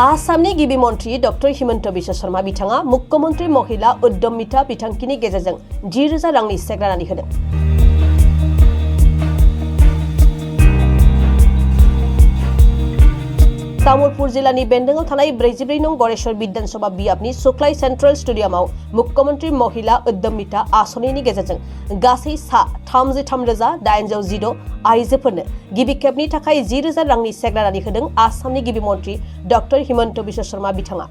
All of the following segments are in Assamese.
आसामनि गिबि मन्त्री डॉक्टर हिमन्त बिश्व शर्मा बिथाङा मुख्यमंत्री महिला उद्यमिता बिथांखिनि गेजेरजों 10,000 रांनि चेक राननानै होदों। तामुलपुर जिल्लानि बेन्दोंआव थानाय 44 नं गरेश्वर विधानसभा बियाबनि सुक्लाय सेन्ट्रेल स्टेडियामाव मुख्यमंत्री महिला उद्यमिता आसनिनि गेजेरजों गासै 33,816 आइजोफोरनो गिबि खेबनि थाखाय 10,000 रांनि चेक राननानै होदों आसामनि गिबि मन्त्री डॉक्टर हिमन्त बिश्व शर्मा बिथाङा।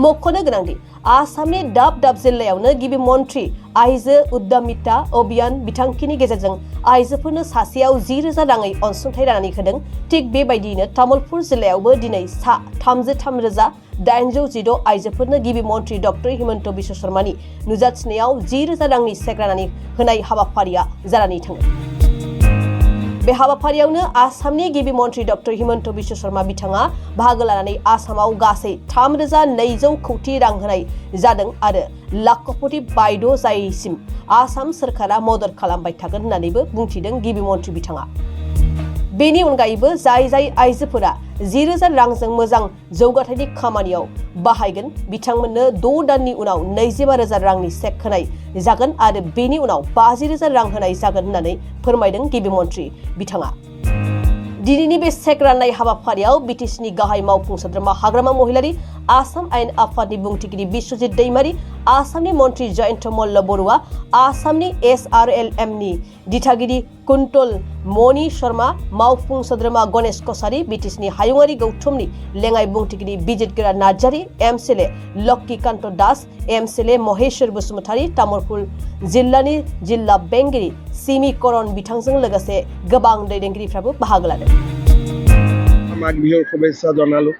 मख'नो गोनांदि आसामनि दाब दाब जिल्लायावनो गिबि मन्त्री आइजो उद्यमिता अभियान बिथांखिनि गेजेरजों आइजोफोरनो सासेयाव 10,000 राङै अनसुंथाइ राननानै होदों। थिग बेबायदियैनो तामुलपुर जिल्लायावबो दिनै 33,816 आइजोफोरनो गिबि मन्त्री डॉक्टर हिमन्त बिश्व शर्मानि नुजाथिनायाव 10,000 रांनि चेक राननानै होनाय हाबाफारिया जानानै थाङो। बे हाबाफारियावनो आसामनि गिबि मन्त्री डॉक्टर हिमन्त बिश्व शर्मा बिथाङा बाहागो लानानै आसामाव गासै 3,200 कोटी रां होनाय जादों आरो लाखपति बायद' जायैसिम आसाम सरकारा मदद खालामबाय थागोन होननानैबो बुंथिदों गिबि मन्त्री बिथाङा। बेनि अनगायैबो जाय आइजोफोरा 10,000 रांजों मोजां जौगाथायनि खामानियाव बाहायगोन बिथांमोननो 6 दाननि उनाव 25,000 रांनि चेक होनाय जागोन आरो बेनि उनाव 50,000 रां होनाय जागोन होननानै फोरमायदों गिबि मन्त्री बिथाङा। दिनैनि बे चेक राननाय हाबाफारियाव बिटिसिनि गाहाय मावफुं सोद्रोमा हाग्रामा महिलारि, आसाम आयेन आफादनि बुंथिगिरि बिश्वजित दैमारी, आसामनि मन्त्री जयन्त मल्ल बरुवा, आसामनि SRLMनि दिथागिरि कुन्तल मणि शर्मा, मावफुं सोद्रोमा गणेश कसारी, बिटिसिनि हायुङारि गौथुमनि लेङाइ बुंथिगिरि बिजितगोरा नार्जारी, एमसिएलए लक्कीकान्त दास, एमसिएलए महेश्वर बसुमतारी, तामुलपुर जिल्लानि जिल्ला बेंगिरि सिमी करण बिथांजों लोगोसे गोबां दैदेनगिरिफ्राबो बाहागो लादों। माघ बिहुर शुभेच्छा जनालो।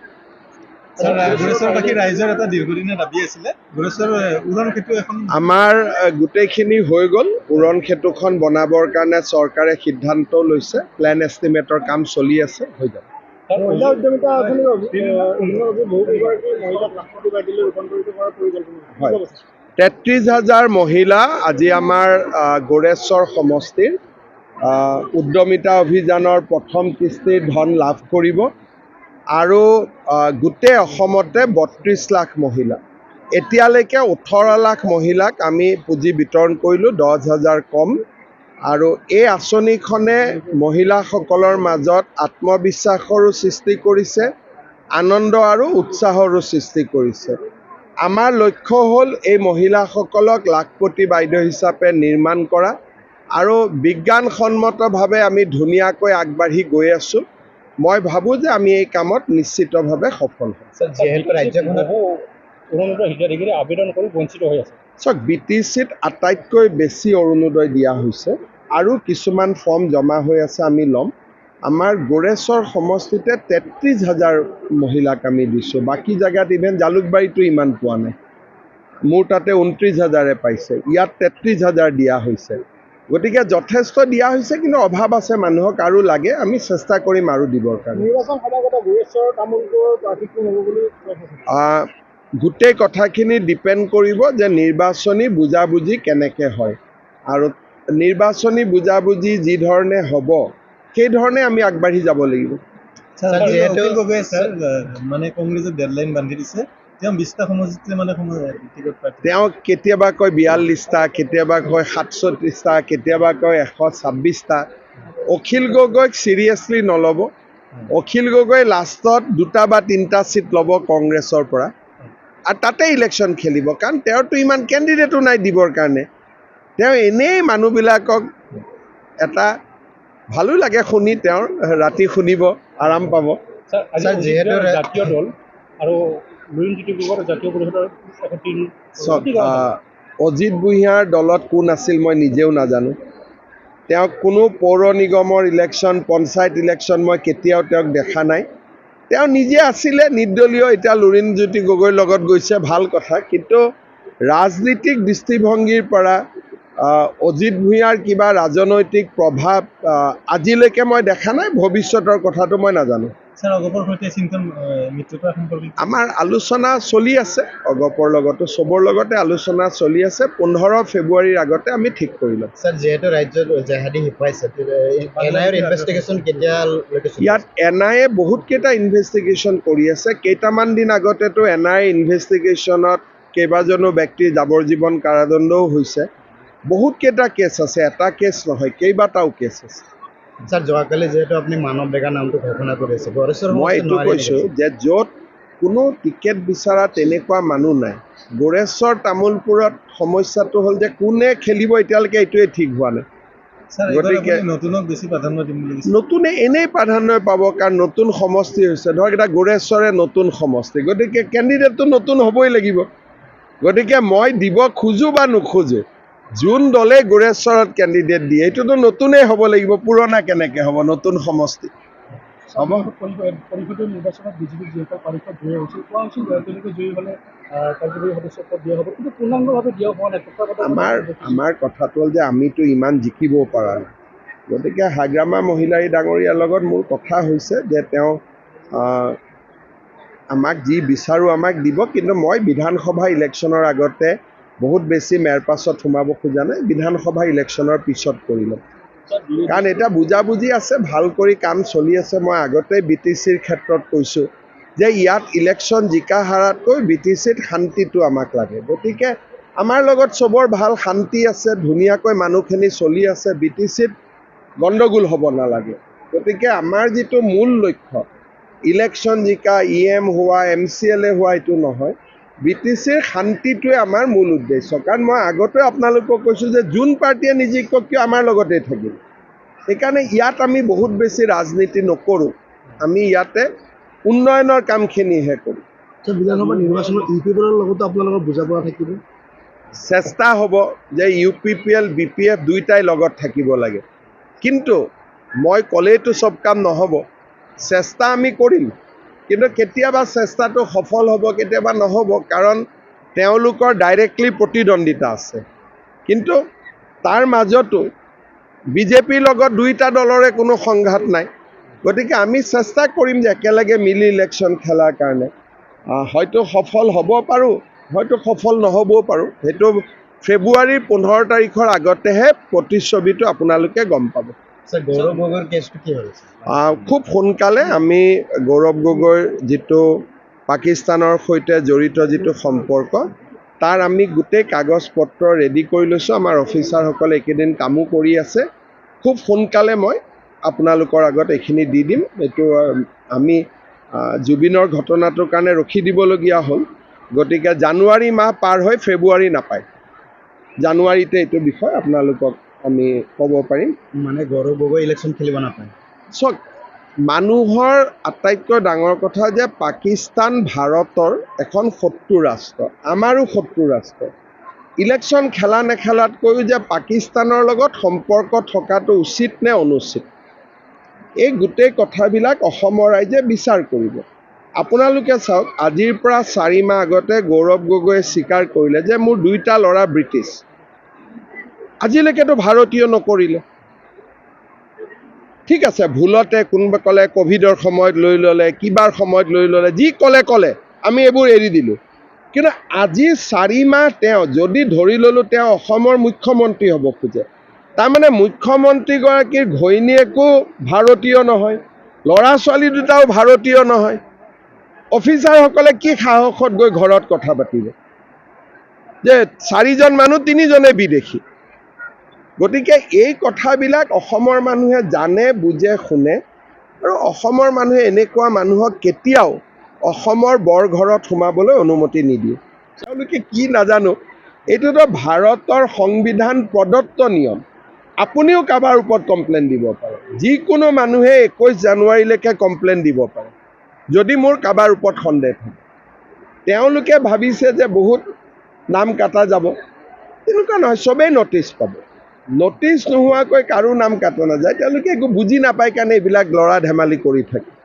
আমাৰ গোটেইখিনি হৈ গ'ল। উৰণ সেতুখন বনাবৰ কাৰণে চৰকাৰে সিদ্ধান্ত লৈছে, প্লেন এষ্টিমেটৰ কাম চলি আছে, হৈ যাব। মহিলা উদ্যমিতা আঁচনিৰ মহিলাক লাখপতি বাইদেউলৈ ৰূপান্তৰিত কৰাৰ পৰিকল্পনা। 33,000 মহিলা আজি আমাৰ গোৰেশ্বৰ সমষ্টিৰ উদ্যমিতা অভিযানৰ প্ৰথম কিস্তিৰ ধন লাভ কৰিব আৰু গোটেই অসমতে 32 লাখ মহিলা, এতিয়ালৈকে 18 লাখ মহিলাক আমি পুঁজি বিতৰণ কৰিলোঁ, 10,000 কম। আৰু এই আঁচনিখনে মহিলাসকলৰ মাজত আত্মবিশ্বাসৰো সৃষ্টি কৰিছে, আনন্দ আৰু উৎসাহৰো সৃষ্টি কৰিছে। আমাৰ লক্ষ্য হ'ল এই মহিলাসকলক লাখপতি বাইদেউ হিচাপে নিৰ্মাণ কৰা আৰু বিজ্ঞানসন্মতভাৱে আমি ধুনীয়াকৈ আগবাঢ়ি গৈ আছোঁ। মই ভাবোঁ যে আমি এই কামত নিশ্চিতভাৱে সফল হ'ম। চাওক, BTCত আটাইতকৈ বেছি অৰুণোদয় দিয়া হৈছে আৰু কিছুমান ফৰ্ম জমা হৈ আছে, আমি ল'ম। আমাৰ গোৰেশ্বৰ সমষ্টিতে 33,000 মহিলাক আমি দিছোঁ, বাকী জেগাত ইভেন জালুকবাৰীতো ইমান পোৱা নাই। মোৰ তাতে 29,000 পাইছে, ইয়াত 33,000 দিয়া হৈছে। গতিকে যথেষ্ট দিয়া হৈছে, কিন্তু অভাৱ আছে, মানুহক আৰু লাগে, আমি চেষ্টা কৰিম আৰু দিবৰ কাৰণে। গোটেই কথাখিনি ডিপেণ্ড কৰিব যে নিৰ্বাচনী বুজাবুজি কেনেকৈ হয়, আৰু নিৰ্বাচনী বুজাবুজি যি ধৰণে হ'ব সেই ধৰণে আমি আগবাঢ়ি যাব লাগিব। মানে কংগ্ৰেছে ডেডলাইন বান্ধি দিছে, তেওঁ কেতিয়াবা কয় 42টা, কেতিয়াবা কয় 67টা, কেতিয়াবা কয় 126টা। অখিল গগৈক চিৰিয়াছলি নল'ব। অখিল গগৈ লাষ্টত 2টা বা 3টা চিট ল'ব কংগ্ৰেছৰ পৰা আৰু তাতে ইলেকশ্যন খেলিব, কাৰণ তেওঁৰতো ইমান কেণ্ডিডেটো নাই দিবৰ কাৰণে। তেওঁ এনেই মানুহবিলাকক এটা ভালো লাগে শুনি, তেওঁৰ ৰাতি শুনিব, আৰাম পাব। জাতীয় দল আৰু অজিত বুঢ়িয়াৰ দলত কোন আছিল মই নিজেও নাজানো। তেওঁক কোনো পৌৰ নিগমৰ ইলেকশ্যন, পঞ্চায়ত ইলেকশ্যন মই কেতিয়াও তেওঁক দেখা নাই। তেওঁ নিজে আছিলে নিৰ্দলীয়, এতিয়া লুৰিণজ্যোতি গগৈৰ লগত গৈছে, ভাল কথা। কিন্তু ৰাজনীতিক দৃষ্টিভংগীৰ পৰা অজিত ভূঞাৰ কিবা ৰাজনৈতিক প্ৰভাৱ আজিলৈকে মই দেখা নাই, ভৱিষ্যতৰ কথাটো মই নাজানো। স্যাৰ অগপৰ সৈতে চিন্তন মিত্ৰতা সম্পৰ্কিত আমাৰ আলোচনা চলি আছে অগপৰ লগতো চবৰ লগতে আলোচনা চলি আছে 15 ফেব্ৰুৱাৰীৰ আগতে আমি ঠিক কৰি ল'ম স্যাৰ যেহেতু ৰাজ্যত জেহাদি হিফাইছে এনআইৰ ইনভেষ্টিগেশ্যন কেতিয়ালৈকে চলি ইয়াত এনআইএ বহুতকেইটা ইনভেষ্টিগেশ্যন কৰি আছে কেইটামান দিন আগতেতো এনআই ইনভেষ্টিগেশ্যনত কেইবাজনো ব্যক্তিৰ যাৱজ্জীৱন কাৰাদণ্ডও হৈছে বহুতকেইটা কেছ আছে এটা কেছ নহয় কেইবাটাও কেছ আছে স্যার যোৱাকালি যেহেতু আপুনি মানৱ ডেকাৰ নামটো ঘোষণা কৰিছে গড়েশ্বৰ মই এইটো কৈছোঁ যে য'ত কোনো টিকেট বিচৰা তেনেকুৱা মানুহ নাই গড়েশ্বৰ তামোলপুৰত সমস্যাটো হ'ল যে কোনে খেলিব এতিয়ালৈকে এইটোৱে ঠিক হোৱা নাই স্যাৰ গতিকে- এইবাৰ নতুনক বেছি প্ৰাধান্য দিম বুলি কৈছে নতুনে এনেই প্ৰাধান্য পাব কাৰণ নতুন সমষ্টি হৈছে ধৰক এটা গড়েশ্বৰে নতুন সমষ্টি গতিকে কেণ্ডিডেটটো নতুন হ'বই লাগিব গতিকে মই দিব খোজোঁ বা নোখোজোঁ যোন দলে গড়েশ্বৰত কেণ্ডিডেট দিয়ে এইটোতো নতুনেই হ'ব লাগিব পুৰণা কেনেকৈ হ'ব নতুন সমষ্টি হ'ব পৰিষদীয় নিৰ্বাচনত বিজেপিৰ যিসকল পাৰিষদ জয়ী হৈছিল কোৱা হৈছিল তেওঁলোকে জয়ী হ'লে কাৰ্যকৰী সদস্যত্ব দিয়া হ'ব কিন্তু পূৰ্ণাংগভাৱে দিয়া হোৱা নাই আমাৰ কথাটো হ'ল যে আমিতো ইমান জিকিব পৰা নাই গতিকে হাগ্ৰামা মহিলাৰী ডাঙৰীয়াৰ লগত মোৰ কথা হৈছে যে তেওঁ আমাক যি বিচাৰোঁ আমাক দিব কিন্তু মই বিধানসভা ইলেকশ্যনৰ আগতে বহুত বেছি মেৰ পাছত সোমাব খোজা নাই বিধানসভা ইলেকশ্যনৰ পিছত কৰি ল'ম কাৰণ এটা বুজাবুজি আছে ভাল কৰি কাম চলি আছে মই আগতে BTCৰ ক্ষেত্ৰত কৈছোঁ যে ইয়াত ইলেকশ্যন জিকা হাৰাতকৈ BTCত শান্তিটো আমাক লাগে গতিকে আমাৰ লগত চবৰ ভাল শান্তি আছে ধুনীয়াকৈ মানুহখিনি চলি আছে BTCত গণ্ডগোল হ'ব নালাগে গতিকে আমাৰ যিটো মূল লক্ষ্য ইলেকশ্যন জিকা EM হোৱা MCLA হোৱা এইটো নহয় BTCৰ শান্তিটোৱে আমাৰ মূল উদ্দেশ্য কাৰণ মই আগতে আপোনালোকক কৈছোঁ যে যোন পাৰ্টীয়ে নিজিকক কিয় আমাৰ লগতে থাকিব সেইকাৰণে ইয়াত আমি বহুত বেছি ৰাজনীতি নকৰোঁ আমি ইয়াতে উন্নয়নৰ কামখিনিহে কৰোঁ বিধানসভা নিৰ্বাচনত ইউপিপিএলৰ লগতো আপোনালোকৰ বুজা পৰা থাকিব চেষ্টা হ'ব যে UPPL BPF দুইটাই লগত থাকিব লাগে কিন্তু মই ক'লেইতো চব কাম নহ'ব চেষ্টা আমি কৰিম কিন্তু কেতিয়াবা চেষ্টাটো সফল হ'ব কেতিয়াবা নহ'ব কাৰণ তেওঁলোকৰ ডাইৰেক্টলি প্ৰতিদ্বন্দ্বিতা আছে কিন্তু তাৰ মাজতো বিজেপিৰ লগত দুইটা দলৰে কোনো সংঘাত নাই গতিকে আমি চেষ্টা কৰিম যে একেলগে মিলি ইলেকশ্যন খেলাৰ কাৰণে হয়তো সফল হ'ব পাৰোঁ হয়তো সফল নহ'বও পাৰোঁ সেইটো ফেব্ৰুৱাৰীৰ 15 তাৰিখৰ আগতেহে প্ৰতিচ্ছবিটো আপোনালোকে গম পাব স্যাৰ গৌৰৱ গগৈৰ কেছটো কি হ'ল খুব সোনকালে আমি গৌৰৱ গগৈৰ যিটো পাকিস্তানৰ সৈতে জড়িত যিটো সম্পৰ্ক তাৰ আমি গোটেই কাগজ পত্ৰ ৰেডি কৰি লৈছোঁ আমাৰ অফিচাৰসকলে এইকেইদিন কামো কৰি আছে খুব সোনকালে মই আপোনালোকৰ আগত এইখিনি দি দিম এইটো আমি জুবিনৰ ঘটনাটোৰ কাৰণে ৰখি দিবলগীয়া হ'ল গতিকে জানুৱাৰী মাহ পাৰ হৈ ফেব্ৰুৱাৰী নাপায় জানুৱাৰীতে এইটো বিষয় আপোনালোকক আমি ক'ব পাৰিম মানে গৌৰৱ গগৈ ইলেকশ্যন খেলিব নাপায় চাওক মানুহৰ আটাইতকৈ ডাঙৰ কথা যে পাকিস্তান ভাৰতৰ এখন শত্ৰু ৰাষ্ট্ৰ আমাৰো শত্ৰু ৰাষ্ট্ৰ ইলেকশ্যন খেলা নেখেলাতকৈও যে পাকিস্তানৰ লগত সম্পৰ্ক থকাটো উচিত নে অনুচিত এই গোটেই কথাবিলাক অসমৰ ৰাইজে বিচাৰ কৰিব আপোনালোকে চাওক আজিৰ পৰা 4 মাহ আগতে গৌৰৱ গগৈয়ে স্বীকাৰ কৰিলে যে মোৰ দুইটা ল'ৰা ব্ৰিটিছ আজিলৈকেতো ভাৰতীয় নকৰিলে ঠিক আছে ভুলতে কোনোবা ক'লে কোভিডৰ সময়ত লৈ ল'লে কিবাৰ সময়ত লৈ ল'লে যি ক'লে আমি এইবোৰ এৰি দিলোঁ কিন্তু আজি 4 মাহ তেওঁ যদি ধৰি ল'লোঁ তেওঁ অসমৰ মুখ্যমন্ত্ৰী হ'ব খোজে তাৰমানে মুখ্যমন্ত্ৰীগৰাকীৰ ঘৈণীয়েকো ভাৰতীয় নহয় ল'ৰা ছোৱালী দুটাও ভাৰতীয় নহয় অফিচাৰসকলে কি সাহসত গৈ ঘৰত কথা পাতিব যে 4জন মানুহ 3জনে বিদেশী গতিকে এই কথাবিলাক অসমৰ মানুহে জানে বুজে শুনে আৰু অসমৰ মানুহে এনেকুৱা মানুহক কেতিয়াও অসমৰ বৰঘৰত সোমাবলৈ অনুমতি নিদিয়ে তেওঁলোকে কি নাজানো এইটোতো ভাৰতৰ সংবিধান প্ৰদত্ত নিয়ম আপুনিও কাৰোবাৰ ওপৰত কমপ্লেইন দিব পাৰে যিকোনো মানুহে 21 জানুৱাৰীলৈকে কমপ্লেইন দিব পাৰে যদি মোৰ কাৰোবাৰ ওপৰত সন্দেহ থাকে তেওঁলোকে ভাবিছে যে বহুত নাম কাটা যাব তেনেকুৱা নহয় চবেই নটিচ পাব নটিচ নোহোৱাকৈ কাৰো নাম কাটা নাযায় তেওঁলোকে একো বুজি নাপায় কাৰণে এইবিলাক লৰা ধেমালি কৰি থাকে